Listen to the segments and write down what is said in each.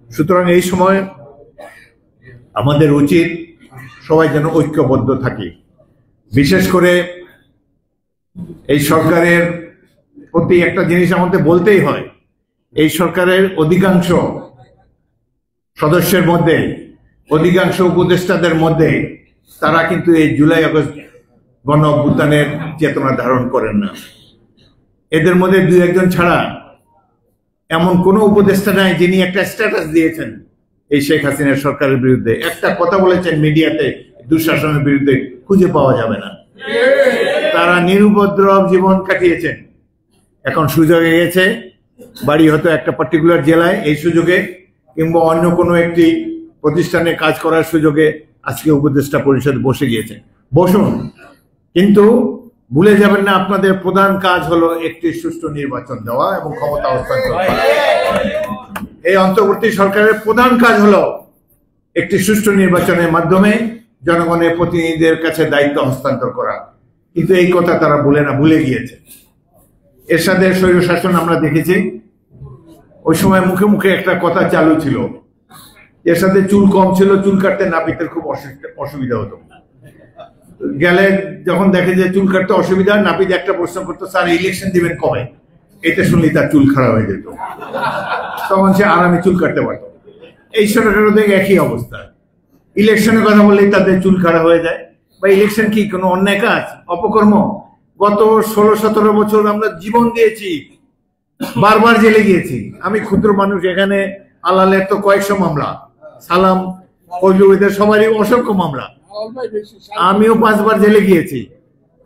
সুতরাং এই সময় আমাদের উচিত সবাই যেন ঐক্যবদ্ধ থাকি। বিশেষ করে এই সরকারের প্রতি একটা জিনিস আমাদের বলতেই হয়, এই সরকারের অধিকাংশ সদস্যের মধ্যে, অধিকাংশ উপদেষ্টাদের মধ্যে তারা কিন্তু এই জুলাই আগস্ট গণ অভ্যুত্থানের চেতনা ধারণ করেন না। এদের মধ্যে দুই একজন ছাড়া এমন কোনো উপদেষ্টা নাই যিনি একটা স্ট্যাটাস দিয়েছেন এই শেখ হাসিনার সরকারের বিরুদ্ধে, একটা কথা বলেছেন মিডিয়াতে দুঃশাসনের বিরুদ্ধে, খুঁজে পাওয়া যাবে না। তারা নিরুপদ্রব জীবন কাটিয়েছেন। এখন সুযোগ এসেছে, বাড়ি হয়তো একটা পার্টিকুলার জেলায়, এই সুযোগে কিংবা অন্য কোনো একটি প্রতিষ্ঠানে কাজ করার সুযোগে আজকে উপদেষ্টা পরিষদ বসে গিয়েছে। বসুন, কিন্তু ভুলে যাবেন না আপনাদের প্রধান কাজ হলো একটি সুষ্ঠু নির্বাচন দেওয়া এবং ক্ষমতা হস্তান্তর করা। এই অন্তর্বর্তী সরকারের প্রধান কাজ হলো একটি সুষ্ঠু নির্বাচনের মাধ্যমে জনগণের প্রতিনিধিদের কাছে দায়িত্ব হস্তান্তর করা। কিন্তু এই কথা তারা ভুলে গিয়েছে। এরশাদের স্বৈরশাসন আমরা দেখেছি, ওই সময় মুখে মুখে একটা কথা চালু ছিল, এরশাদের চুল কম ছিল, চুল কাটতে নাপিতের খুব অসুবিধা হতো। গেলে যখন দেখে যে চুল কাটতে অসুবিধা, নাপিত একটা প্রশ্ন করতো, স্যার ইলেকশন দিবেন কবে? এটা শুনলেই তার চুল খারাপ হয়ে যেত, তখন সে আরামে চুল কাটতে পারত। এই সরকারও দেখে একই অবস্থা, ইলেকশনের কথা বললেই তাদের চুল খারাপ হয়ে যায়। বা ইলেকশন কি কোনো অন্যায় কাজ, অপকর্ম? গত 16-17 বছর আমরা জীবন দিয়েছি, বারবার জেলে গিয়েছি। আমি ক্ষুদ্র মানুষ, এখানে আলালের তো কয়েকশো মামলা, সালাম ফজলুদের সবারই অসংখ্য মামলা, আমিও 5 বার জেলে গিয়েছি।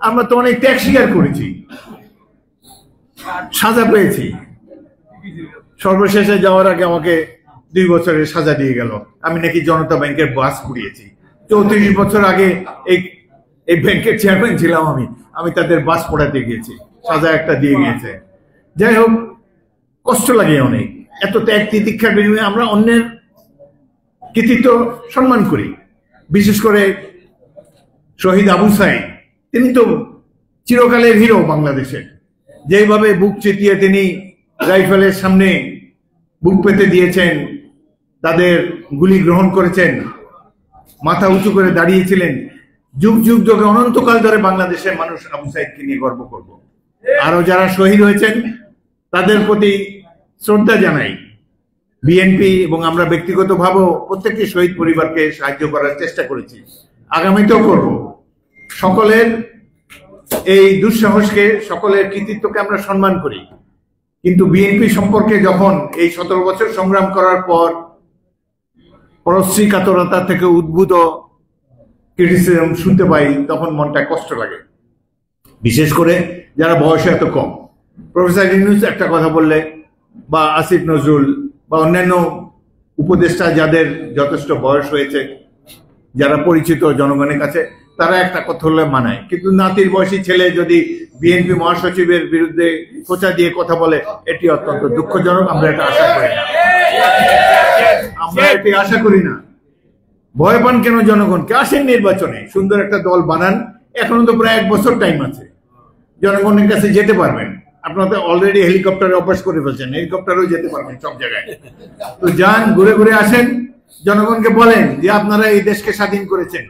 আমরা তো অনেক ত্যাগ স্বীকার করেছি, সাজা পেয়েছি। সর্বশেষে যাওয়ার আগে আমাকে 2 বছরের সাজা দিয়ে গেল। আমি নাকি জনতা ব্যাংকের বাস পুড়িয়েছি। 34 বছর আগে এই ব্যাংকের চেয়ারম্যান ছিলাম আমি তাদের বাস পোড়াতে গিয়েছি, সাজা একটা দিয়ে গিয়েছে। যাই হোক, কষ্ট লাগে অনেক। এত ত্যাগ তিতিক্ষার বিনিময়ে আমরা অন্যের কৃতিত্ব সম্মান করি। বিশেষ করে শহীদ আবু সাইদ, তিনি তো চিরকালের হিরো বাংলাদেশের। যেভাবে বুক চিতিয়ে তিনি রাইফেলের সামনে বুক পেতে দিয়েছেন, তাদের গুলি গ্রহণ করেছেন, মাথা উঁচু করে দাঁড়িয়েছিলেন। যুগ যুগ ধরে, অনন্তকাল ধরে বাংলাদেশের মানুষ আবু সাইদকে নিয়ে গর্ব করব। আরো যারা শহীদ হয়েছেন তাদের প্রতি শ্রদ্ধা জানাই। বিএনপি এবং আমরা ব্যক্তিগতভাবেও প্রত্যেকটি শহীদ পরিবারকে সাহায্য করার চেষ্টা করেছি, আগামীতেও করব। সকলের এই দুঃসাহসকে, সকলের কৃতিত্বকে আমরা সম্মান করি। কিন্তু বিএনপি সম্পর্কে যখন এই 17 বছর সংগ্রাম করার পর পরশ্রী কাতরতা থেকে উদ্ভূত ক্রিটিসিজম শুনতে পাই, তখন মনটা কষ্ট লাগে। বিশেষ করে যারা বয়সে এত কম। প্রফেসর ইউনূস একটা কথা বললে, বা আসিফ নজরুল, বা অন্যান্য উপদেষ্টা যাদের যথেষ্ট বয়স হয়েছে, যারা পরিচিত জনগণের কাছে, তারা একটা কথা হলে মানায়। কিন্তু নাতির বয়সী ছেলে যদি বিএনপি মহাসচিবের বিরুদ্ধে খোঁচা দিয়ে কথা বলে, এটি অত্যন্ত দুঃখজনক। আমরা এটা আশা করি না। ভয় পান কেন জনগণকে? আসেন নির্বাচনে, সুন্দর একটা দল বানান। এখনো তো প্রায় 1 বছর টাইম আছে, জনগণের কাছে যেতে পারবেন। আপনারা তো অলরেডি হেলিকপ্টারে অভ্যাস করে ফেলছেন, হেলিকপ্টারেও যেতে পারবেন সব জায়গায়। তো যান, ঘুরে ঘুরে আসেন, জনগণকে বলেন যে আপনারা এই দেশকে স্বাধীন করেছেন।